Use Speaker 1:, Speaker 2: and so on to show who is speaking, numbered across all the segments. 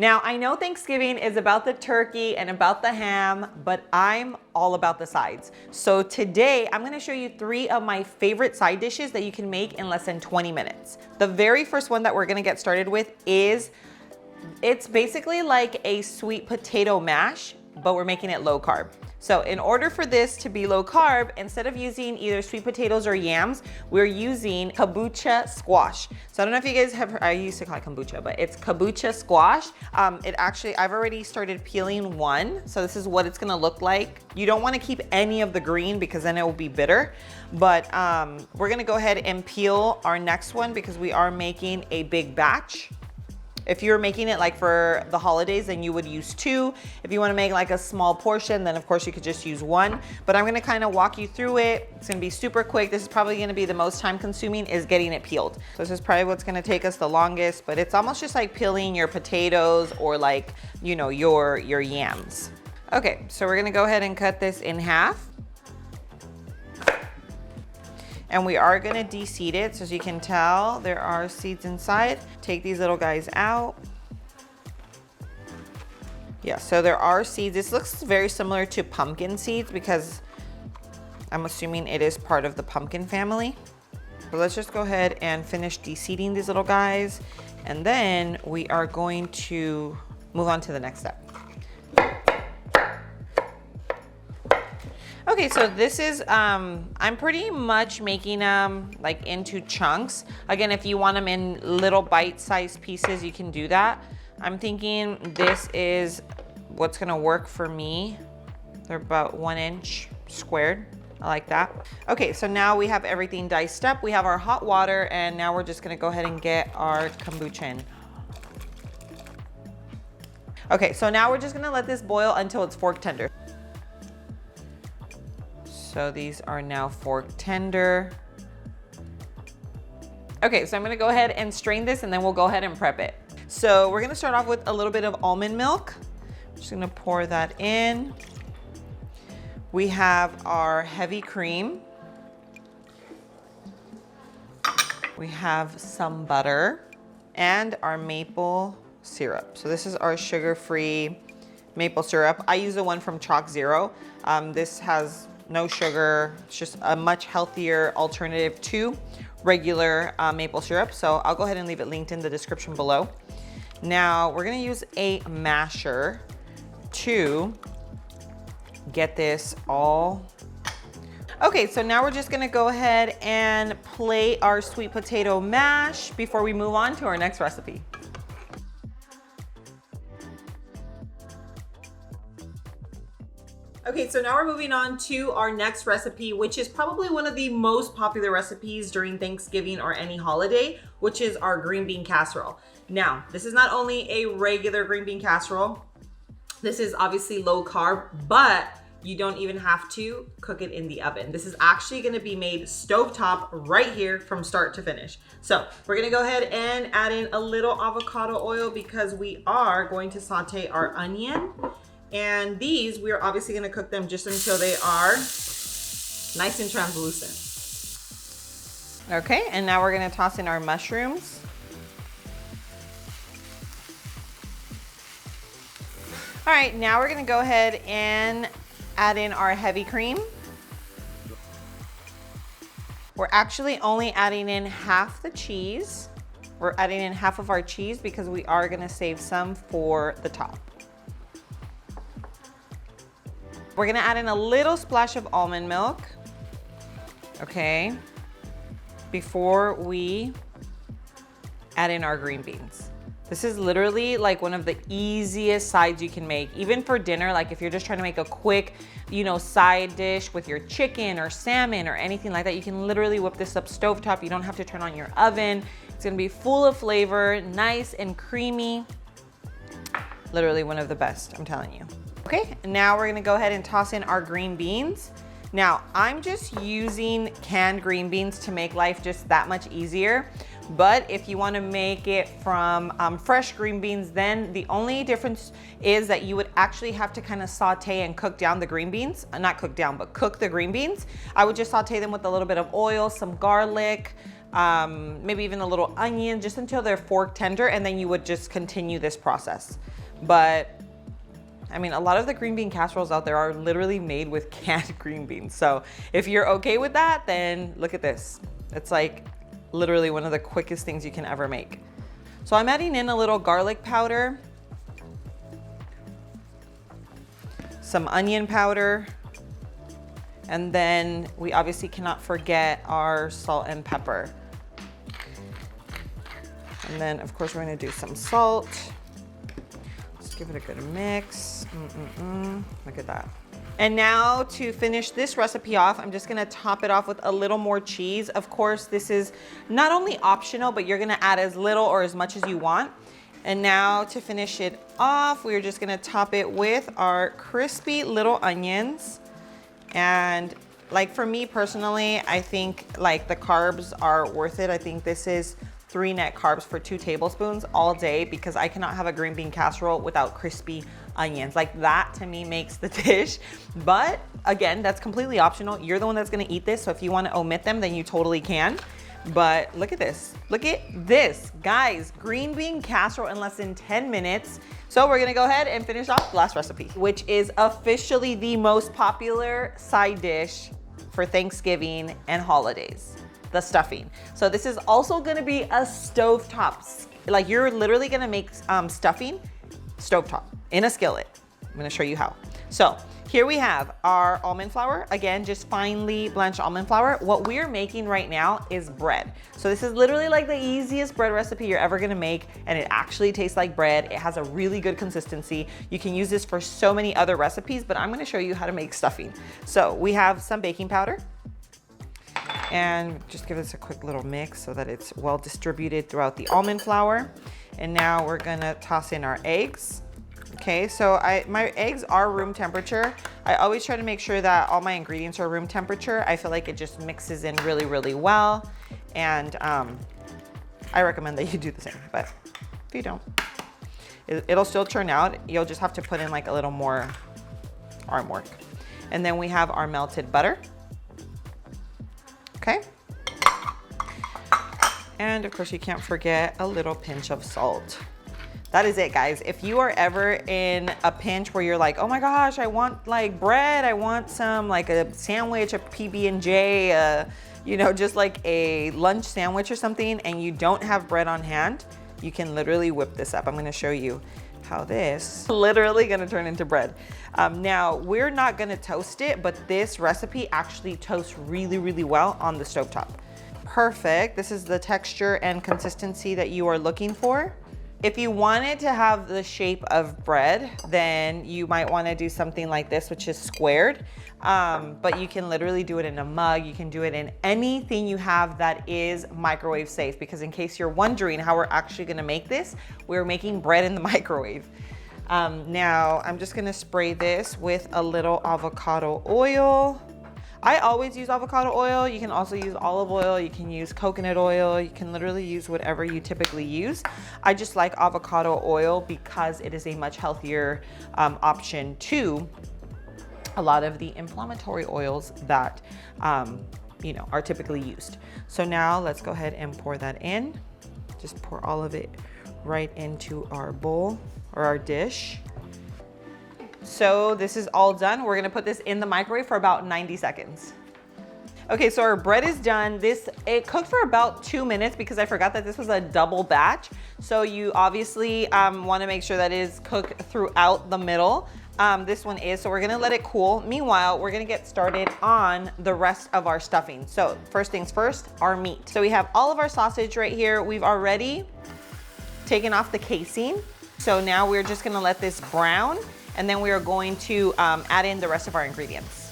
Speaker 1: Now, I know Thanksgiving is about the turkey and about the ham, but I'm all about the sides. So today, I'm gonna show you 3 of my favorite side dishes that you can make in less than 20 minutes. The very first one that we're gonna get started with is, it's basically like a sweet potato mash, but we're making it low carb. So in order for this to be low carb, instead of using either sweet potatoes or yams, we're using kombucha squash. So I don't know if you guys have heard, I used to call it kombucha, but it's kombucha squash. I've already started peeling one. So this is what it's gonna look like. You don't wanna keep any of the green because then it will be bitter. But we're gonna go ahead and peel our next one because we are making a big batch. If you're making it like for the holidays, then you would use 2. If you wanna make like a small portion, then of course you could just use 1. But I'm gonna kind of walk you through it. It's gonna be super quick. This is probably gonna be the most time consuming, is getting it peeled. So this is probably what's gonna take us the longest, but it's almost just like peeling your potatoes or like, you know, your yams. Okay, so we're gonna go ahead and cut this in half. And we are gonna de-seed it, so as you can tell, there are seeds inside. Take these little guys out. Yeah, so there are seeds. This looks very similar to pumpkin seeds because I'm assuming it is part of the pumpkin family. So let's just go ahead and finish de-seeding these little guys. And then we are going to move on to the next step. Okay, so this is, I'm pretty much making them like into chunks. Again, if you want them in little bite-sized pieces, you can do that. I'm thinking this is what's gonna work for me. They're about 1 inch squared. I like that. Okay, so now we have everything diced up. We have our hot water, and now we're just gonna go ahead and get our kombucha in. Okay, so now we're just gonna let this boil until it's fork tender. So these are now fork tender. Okay, so I'm gonna go ahead and strain this and then we'll go ahead and prep it. So we're gonna start off with a little bit of almond milk. Just gonna pour that in. We have our heavy cream. We have some butter and our maple syrup. So this is our sugar-free maple syrup. I use the one from Chalk Zero. This has no sugar. It's just a much healthier alternative to regular maple syrup. So I'll go ahead and leave it linked in the description below. Now we're gonna use a masher to get this all. Okay, so now we're just gonna go ahead and plate our sweet potato mash before we move on to our next recipe. Okay, so now we're moving on to our next recipe, which is probably one of the most popular recipes during Thanksgiving or any holiday, which is our green bean casserole. Now, this is not only a regular green bean casserole, this is obviously low carb, but you don't even have to cook it in the oven. This is actually gonna be made stovetop right here from start to finish. So we're gonna go ahead and add in a little avocado oil because we are going to saute our onion. And these, we're obviously gonna cook them just until they are nice and translucent. Okay, and now we're gonna toss in our mushrooms. All right, now we're gonna go ahead and add in our heavy cream. We're actually only adding in half the cheese. We're adding in half of our cheese because we are gonna save some for the top. We're gonna add in a little splash of almond milk, okay, before we add in our green beans. This is literally like one of the easiest sides you can make, even for dinner. Like if you're just trying to make a quick, you know, side dish with your chicken or salmon or anything like that, you can literally whip this up stovetop. You don't have to turn on your oven. It's gonna be full of flavor, nice and creamy. Literally one of the best, I'm telling you. Okay, now we're gonna go ahead and toss in our green beans. Now, I'm just using canned green beans to make life just that much easier. But if you wanna make it from fresh green beans, then the only difference is that you would actually have to kind of saute and cook down the green beans. Not cook down, but cook the green beans. I would just saute them with a little bit of oil, some garlic, maybe even a little onion, just until they're fork tender, and then you would just continue this process. But I mean, a lot of the green bean casseroles out there are literally made with canned green beans. So if you're okay with that, then look at this. It's like literally one of the quickest things you can ever make. So I'm adding in a little garlic powder, some onion powder, and then we obviously cannot forget our salt and pepper. And then of course we're gonna do some salt. Let's give it a good mix. Look at that. And now to finish this recipe off, I'm just gonna top it off with a little more cheese. Of course, this is not only optional, but you're gonna add as little or as much as you want. And now to finish it off, we're just gonna top it with our crispy little onions. And like for me personally, I think like the carbs are worth it. I think this is 3 net carbs for 2 tablespoons all day, because I cannot have a green bean casserole without crispy onions. Like that to me makes the dish. But again, that's completely optional. You're the one that's gonna eat this. So if you wanna omit them, then you totally can. But look at this. Look at this, guys. Green bean casserole in less than 10 minutes. So we're gonna go ahead and finish off the last recipe, which is officially the most popular side dish for Thanksgiving and holidays, the stuffing. So this is also gonna be a stovetop. Like you're literally gonna make stuffing stovetop in a skillet. I'm gonna show you how. So here we have our almond flour. Again, just finely blanched almond flour. What we're making right now is bread. So this is literally like the easiest bread recipe you're ever gonna make, and it actually tastes like bread. It has a really good consistency. You can use this for so many other recipes, but I'm gonna show you how to make stuffing. So we have some baking powder, and just give this a quick little mix so that it's well distributed throughout the almond flour. And now we're gonna toss in our eggs. Okay, so my eggs are room temperature. I always try to make sure that all my ingredients are room temperature. I feel like it just mixes in really, really well. And I recommend that you do the same, but if you don't, it'll still turn out. You'll just have to put in like a little more arm work. And then we have our melted butter. Okay. And of course you can't forget a little pinch of salt. That is it, guys. If you are ever in a pinch where you're like, oh my gosh, I want like bread, I want some like a sandwich, a PB&J, you know, just like a lunch sandwich or something, and you don't have bread on hand, you can literally whip this up. I'm gonna show you how this literally gonna turn into bread. Now, we're not gonna toast it, but this recipe actually toasts really, really well on the stovetop. Perfect. This is the texture and consistency that you are looking for. If you wanted to have the shape of bread, then you might want to do something like this, which is squared. But you can literally do it in a mug. You can do it in anything you have that is microwave safe, because in case you're wondering how we're actually going to make this, we're making bread in the microwave. Now I'm just going to spray this with a little avocado oil. I always use avocado oil. You can also use olive oil. You can use coconut oil. You can literally use whatever you typically use. I just like avocado oil because it is a much healthier option to a lot of the inflammatory oils that you know, are typically used. So now let's go ahead and pour that in. Just pour all of it right into our bowl or our dish. So this is all done. We're gonna put this in the microwave for about 90 seconds. Okay, so our bread is done. It cooked for about 2 minutes because I forgot that this was a double batch. So you obviously wanna make sure that it is cooked throughout the middle. This one is, so we're gonna let it cool. Meanwhile, we're gonna get started on the rest of our stuffing. So first things first, our meat. So we have all of our sausage right here. We've already taken off the casing. So now we're just gonna let this brown, and then we are going to add in the rest of our ingredients.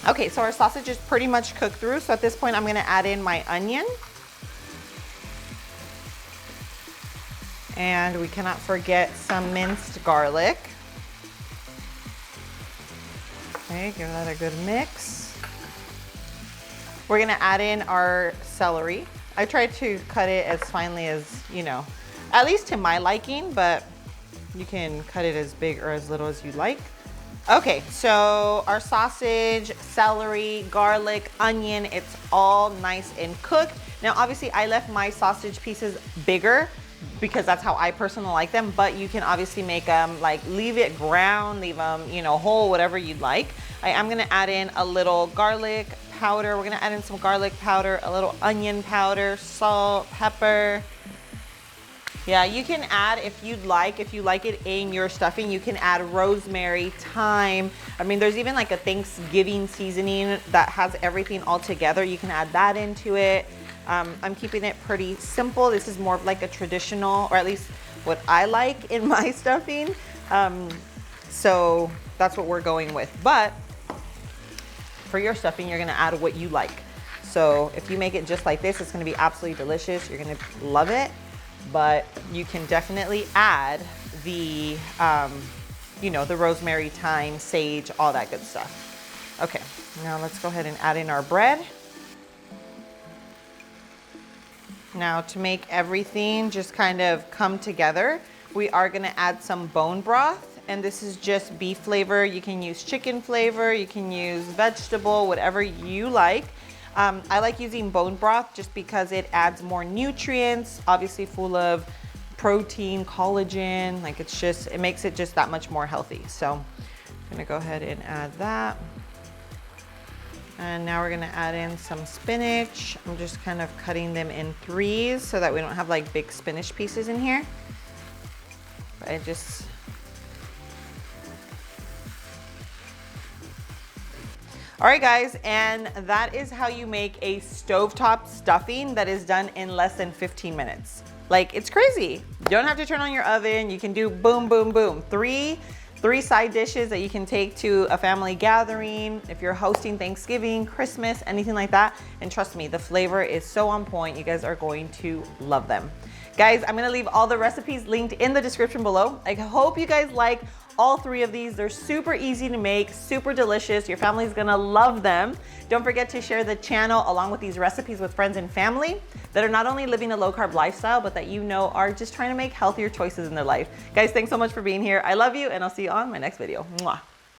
Speaker 1: Okay, so our sausage is pretty much cooked through. So at this point, I'm gonna add in my onion. And we cannot forget some minced garlic. Okay, give that a good mix. We're gonna add in our celery. I try to cut it as finely as, you know, at least to my liking, but you can cut it as big or as little as you like. Okay, so our sausage, celery, garlic, onion, it's all nice and cooked. Now, obviously I left my sausage pieces bigger because that's how I personally like them, but you can obviously make them like leave it ground, leave them, you know, whole, whatever you'd like. I am gonna add in a little garlic powder. We're gonna add in some garlic powder, a little onion powder, salt, pepper. Yeah, you can add if you like it in your stuffing, you can add rosemary, thyme. I mean, there's even like a Thanksgiving seasoning that has everything all together. You can add that into it. I'm keeping it pretty simple. This is more of like a traditional, or at least what I like in my stuffing. So that's what we're going with. But for your stuffing, you're gonna add what you like. So if you make it just like this, it's gonna be absolutely delicious. You're gonna love it. But you can definitely add the, you know, the rosemary, thyme, sage, all that good stuff. Okay, now let's go ahead and add in our bread. Now to make everything just kind of come together, we are gonna add some bone broth, and this is just beef flavor. You can use chicken flavor, you can use vegetable, whatever you like. I like using bone broth just because it adds more nutrients, obviously full of protein, collagen, like it makes it just that much more healthy. So I'm gonna go ahead and add that. And now we're gonna add in some spinach. I'm just kind of cutting them in threes so that we don't have like big spinach pieces in here. But all right guys, and that is how you make a stovetop stuffing that is done in less than 15 minutes. Like, it's crazy. You don't have to turn on your oven. You can do boom, boom, boom. Three side dishes that you can take to a family gathering, if you're hosting Thanksgiving, Christmas, anything like that. And trust me, the flavor is so on point. You guys are going to love them. Guys, I'm gonna leave all the recipes linked in the description below. I hope you guys like all three of these. They're super easy to make, super delicious. Your family's gonna love them. Don't forget to share the channel along with these recipes with friends and family that are not only living a low carb lifestyle, but that you know are just trying to make healthier choices in their life. Guys, thanks so much for being here. I love you, and I'll see you on my next video. Mwah.